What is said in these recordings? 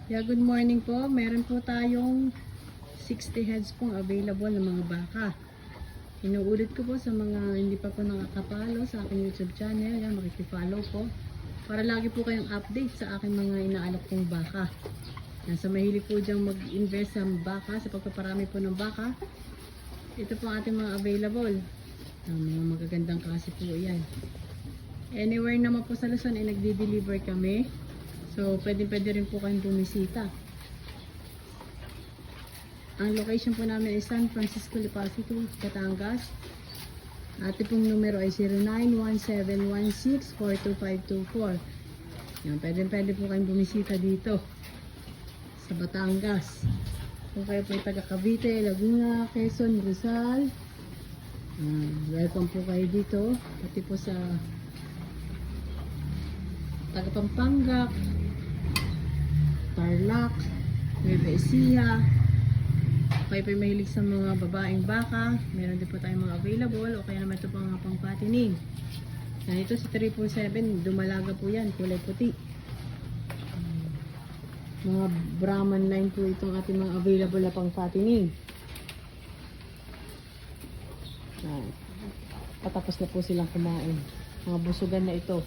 Yeah, good morning po. Meron po tayong 60 heads pong available ng mga baka. Inuulit ko po sa mga hindi pa po nakakapalo sa aking YouTube channel. Yan, makikifollow po. Para lagi po kayong update sa aking mga inaalok kong baka. Yan, sa mahilig po diyang mag-invest sa baka, sa pagpaparami po ng baka. Ito po ang ating mga available. Mga magagandang klase po yan. Anywhere naman po sa Luzon ay nagdi-deliver kami. So, pwede rin po kayong bumisita. Ang location po namin ay San Francisco, Lipacio, Batangas. Ate pong numero ay 091716-42524. Yan, pwede po kayong bumisita dito sa Batangas. Kung kayo po ay taga Cavite, Laguna, Quezon, Rizal, welcome po kayo dito. Pati po sa taga Pampanga, Tarlac, Nueva Ecija. Kayo po mahilig sa mga babaeng baka, meron din po tayong mga available, o kaya naman ito po mga pangpatining. Yan, ito sa 777, dumalaga po yan, kulay puti. Mga Brahman line po itong ating mga available na pangpatining. Patapos na po silang kumain. Mga busugan na ito.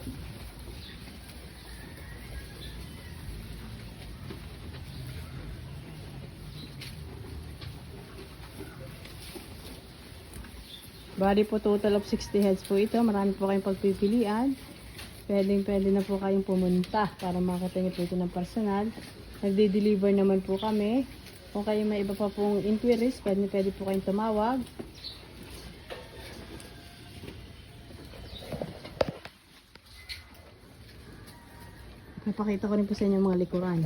Bali po total of 60 heads po ito. Marami po kayong pagpipilian. Pwede na po kayong pumunta para makita niyo po ito ng personal. Nagde-deliver naman po kami. Kung kayo may iba pa pong inquiries, pwede po kayong tumawag. Napakita ko rin po sa inyo mga likuran.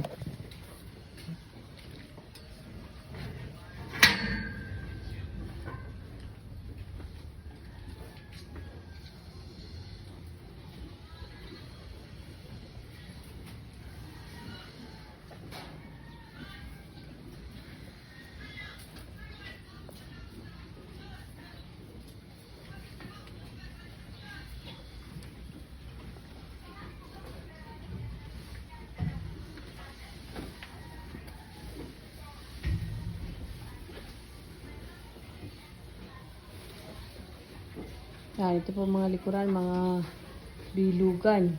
Yan, ito po mga likuran, mga bilugan.